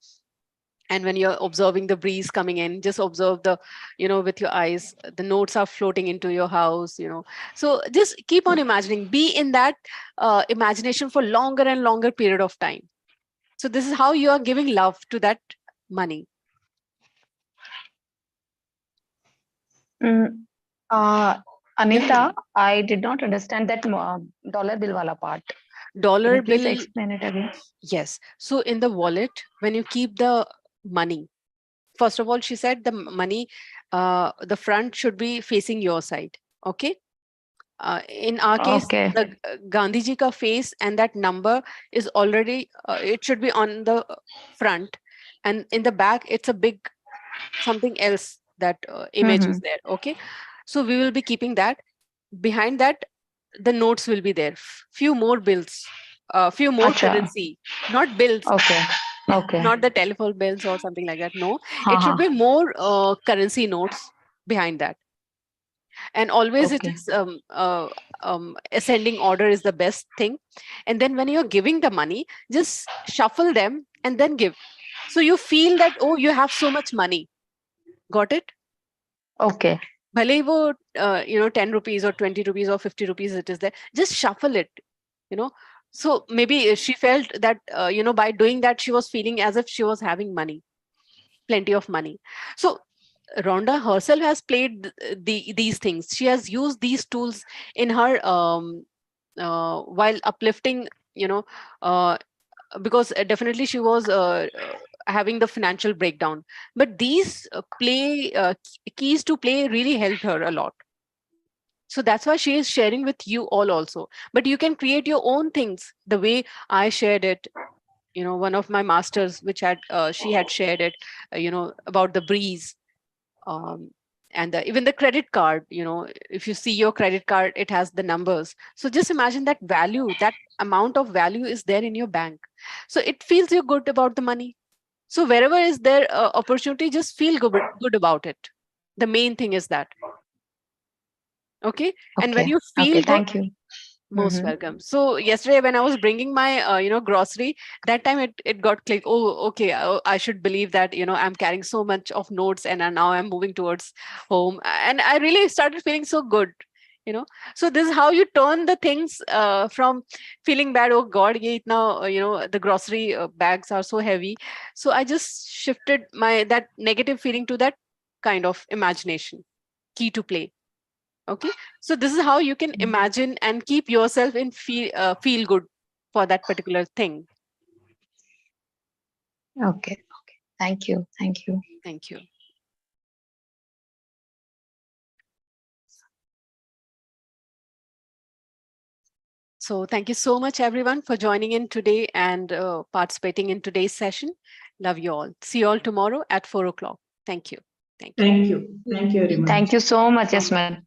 And when you're observing the breeze coming in, just observe with your eyes, the notes are floating into your house. So just keep on imagining, be in that imagination for longer and longer period of time. So this is how you are giving love to that money. Anita, I did not understand that dollar bill wala part. Can Dollar you please bill. explain it again? Yes. So in the wallet, when you keep the money, first of all, she said the money, the front should be facing your side. Okay. In our case, Okay. the Gandhiji ka face and that number is already, it should be on the front. And in the back, it's a big something else, that image is there. Okay. So we will be keeping that. Behind that, the notes will be there. Few more bills, few more Acha. currency, not bills. Okay. Okay. Not the telephone bills or something like that. No, it should be more currency notes behind that. And always it Okay. is ascending order is the best thing. And then when you're giving the money, just shuffle them and then give. So you feel that, oh, you have so much money. Got it? Okay. Bhale hi wo 10 rupees or 20 rupees or 50 rupees it is there, just shuffle it. So maybe she felt that by doing that she was feeling as if she was having money, plenty of money. So Rhonda herself has played these things. She has used these tools in her while uplifting, because definitely she was having the financial breakdown. But these keys to play really helped her a lot. So that's why she is sharing with you all also. But you can create your own things the way I shared it. One of my masters, which had she had shared it, about the breeze. And even the credit card, if you see your credit card, it has the numbers. So just imagine that value, that amount of value is there in your bank. So it feels you good about the money. So wherever is there opportunity, just feel good about it. The main thing is that. Okay. And when Okay. you Okay. feel good, Thank you. most welcome. So yesterday when I was bringing my, grocery, that time it got clicked. Oh, okay. I should believe that, I'm carrying so much of notes and now I'm moving towards home. And I really started feeling so good. So this is how you turn the things from feeling bad. Oh God, ye itna, the grocery bags are so heavy. So I just shifted that negative feeling to that kind of imagination, key to play. Okay, so this is how you can imagine and keep yourself in feel good for that particular thing. Okay. Okay. Thank you. Thank you. Thank you. So thank you so much everyone for joining in today and participating in today's session. Love you all. See you all tomorrow at 4 o'clock. Thank you. Thank you. Thank you very much. Thank you so much, Yasmin.